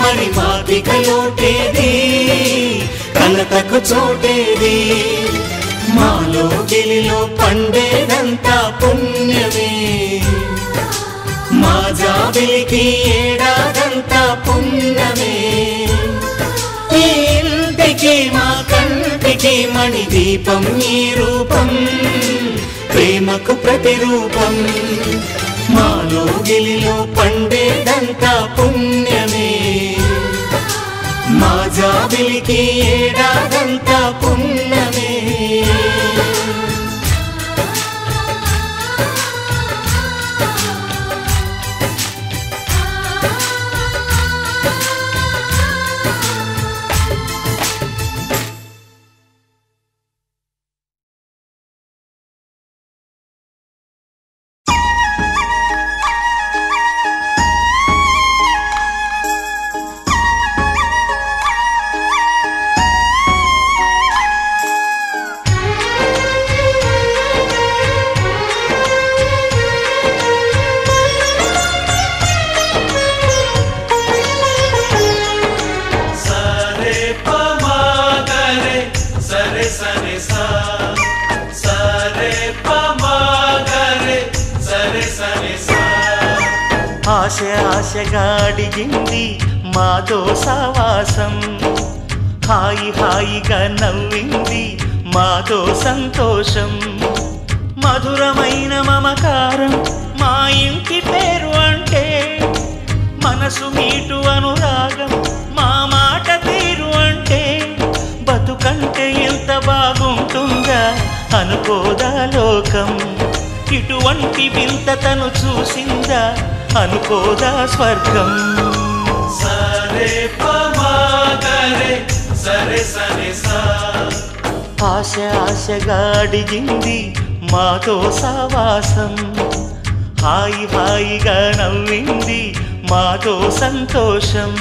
మరి మాకిక లోటేది కలతకు చోటేది మాలో గిలిలో పండేదంతా పుణ్యమే మా జాబిలికి ఏడాదంతా పుణ్యమే ఈ ఇంటికి మా కంటికి మణి దీపం ఈ రూపం ప్రేమకు ప్రతిరూపం మాలో గిలిలో పండేదంతా పుణ్యమే మా జాబిలికి ఏడాదంతా పుణ్యమే ఆశగా అడిగింది మాతో సావాసం హాయి హాయిగా నవ్వింది మాతో సంతోషం మధురమైన మమకారం మా ఇంటి పేరు అంటే మనసు మీటు అనురాగం మా మాట తీరు అంటే బతుకంటే ఎంత బాగుంటుందా అనుకోదా లోకం ఇటువంటి వింత తను చూసిందా అనుకోదా స్వర్గం సరే పమాగరే సరే సరే సా ఆశగా అడిగింది మాతో సావాసం హాయి హాయిగా నవ్వింది మాతో సంతోషం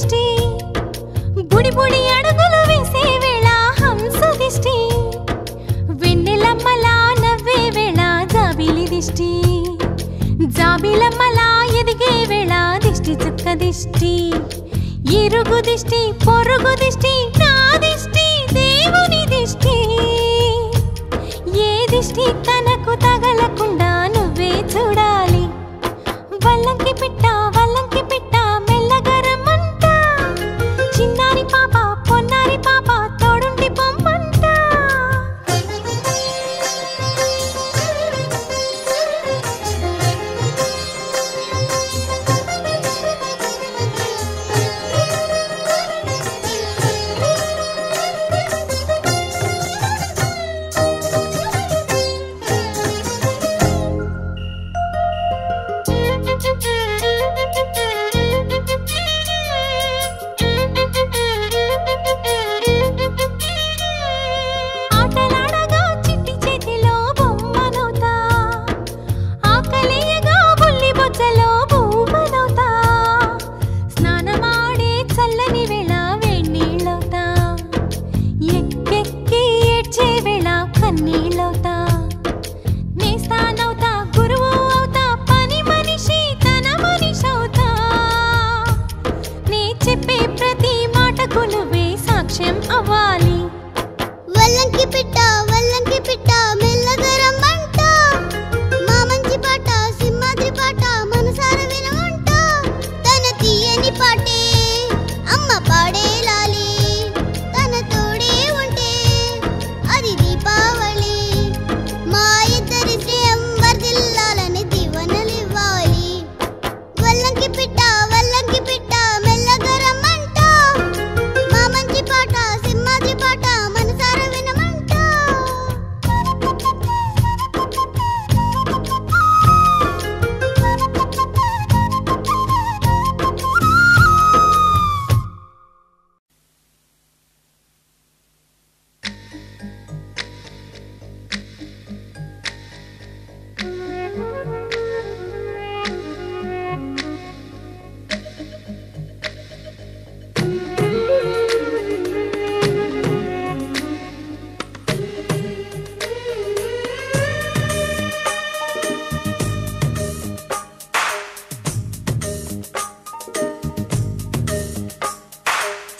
దిష్టి బుడి బుడి అడుగులు వేసే వేళ హంస దిష్టి వెన్నెలమ్మలా నవ్వే వేళ జాబిలి దిష్టి జాబిలమ్మలా ఎదిగే వేళ దిష్టి చుక్క దిష్టి ఇరుగు దిష్టి పొరుగు దిష్టి నా దిష్టి దేవుని దిష్టి ఏ దిష్టి తనకు తగలకుండా నువ్వే చూడాలి వల్లంకి పిట్ట మెల్లగరమంట చిన్నారి పాప పొన్నారి పాప తోడుండి పొమ్మంట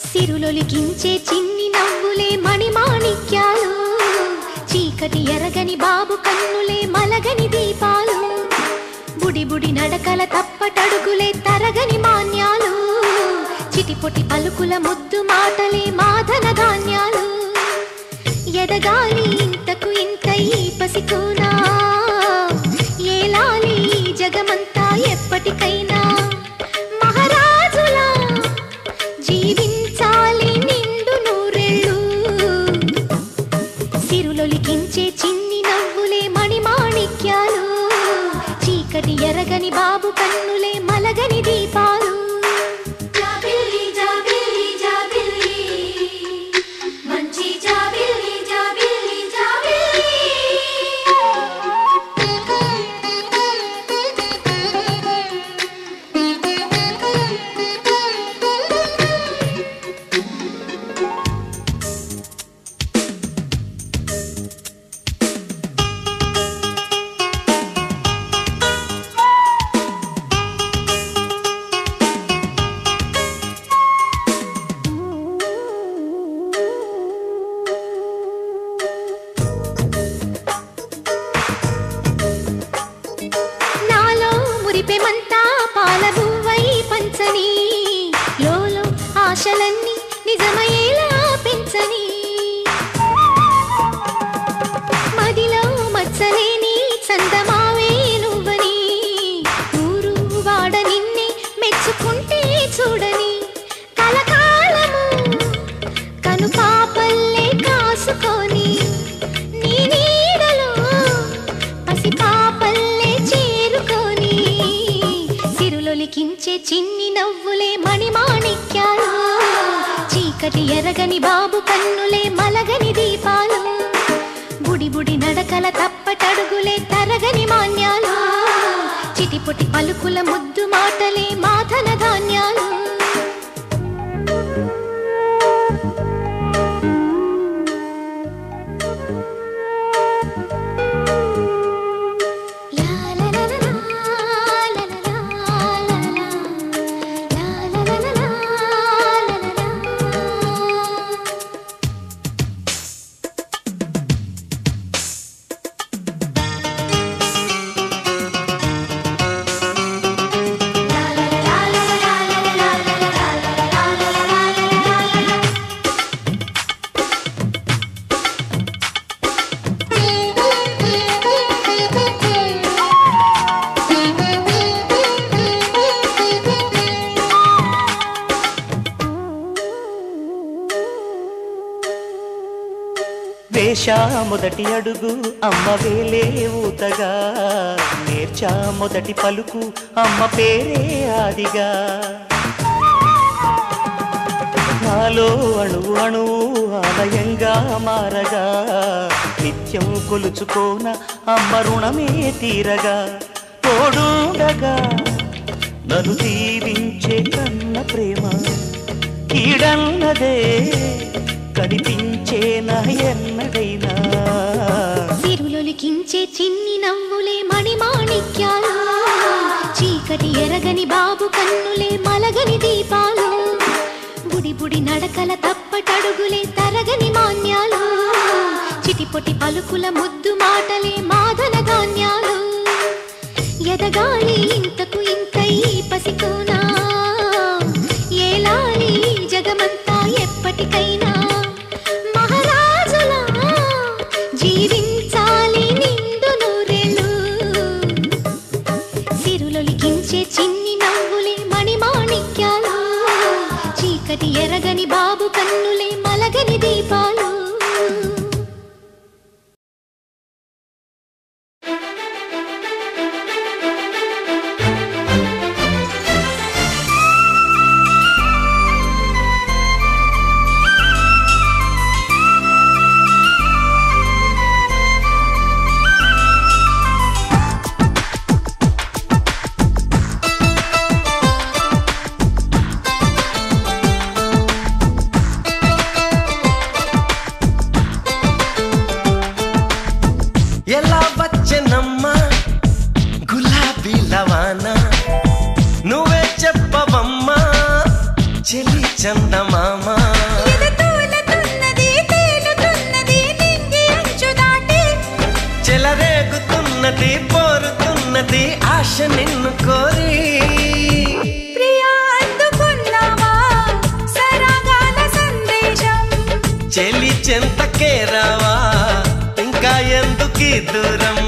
సిరులొలికించే చిన్ని నవ్వులే మణిమాణిక్యాలు చీకటి ఎరగని బాబు కన్నులే మలగని దీపాలు బుడి బుడి నడకల తప్పటడుగులే తరగని మాన్యాలు చిటిపొటి పలుకుల ముద్దు మాటలే మాధన ధాన్యాలు ఎదగాలి ఇంతకు ఇంత ఈ పసికోనా ఏలాలి జగమంతా ఎప్పటికైనా మహారాజులా జీవించాలి నిండు నూరెళ్ళు సిరులొలికించే చిన్ని నవ్వులే మణిమాణిక్యాలు చీకటి ఎరగని బాబు కన్నులే మలగని దీపాలు జాబిల్లి జాబిల్లి జాబిల్లి మంచి జాబిల్లి జాబిల్లి జాబిల్లి మురిపెమంతా పాలబువ్వై పంచని లోలో ఆశలన్నీ నిజమయ్యేలా పెంచని మదిలో మచ్చలేని చందమావే నువ్వని ఊరు వాడ నిన్నే మెచ్చుకుంటే చూడని కలకాలము కను పాపల్లే కాసుకొని నీ నీడలో పసి పాపల్లే చేరుకొని సిరులొలికించే చిన్ని నవ్వులే మణిమాణిక్యాలు చీకటి ఎరగని బాబు కన్నులే మలగని దీపాలు బుడి బుడి నడకల తప్పటడుగులే తరగని మాన్యాలు చిటిపొటి పలుకుల ముద్దు మాటలే మాధన ధాన్యాలు వేశా మొదటి అడుగు అమ్మ వేలే ఊతగా, నేర్చా మొదటి పలుకు అమ్మ పేరే ఆదిగా. నాలో అణువు అణువు ఆలయంగా మారగా, నిత్యం కొలుచుకోన అమ్మ రుణమే తీరగా. తోడుండగా నన్ను దీవించే కన్న ప్రేమ కీడన్నదే కనిపించేనా ఎన్నడైనా. సిరులొలికించే చిన్ని నవ్వులే మణిమాణిక్యాలు, చీకటి ఎరగని బాబు కన్నులే మలగని దీపాలు. బుడి బుడి నడకల తప్పటడుగులే తరగని మాన్యాలు, చిటిపొటి పలుకుల ముద్దు మాటలే మాదన ధాన్యాలు. ఎదగాలి ఇంతకు ఇంత ఈ పసికోనా, ఏలాలి జగమంతా ఎప్పటికైనా. మహారాజులా జీవించాలి నిండు నూరేళ్ళు, సిరులొలికించే చిన్ని నవ్వులే మణిమాణిక్యాలు, చీకటి ఎరగని బాబు కన్నులే మలగని దీపాలు. ఎలా వచ్చెనమ్మా గులాబీ లవానా, నువ్వే చెప్పవమ్మా చెలి చందమామ. చెలరేగుతున్నది పోరుతున్నది ఆశ నిన్ను కోరి. ప్రియా అందుకున్నావా సరాగాల సందేశం, చెలి చెంతకే రావా ఇంకా ఎందుకీ దూరం.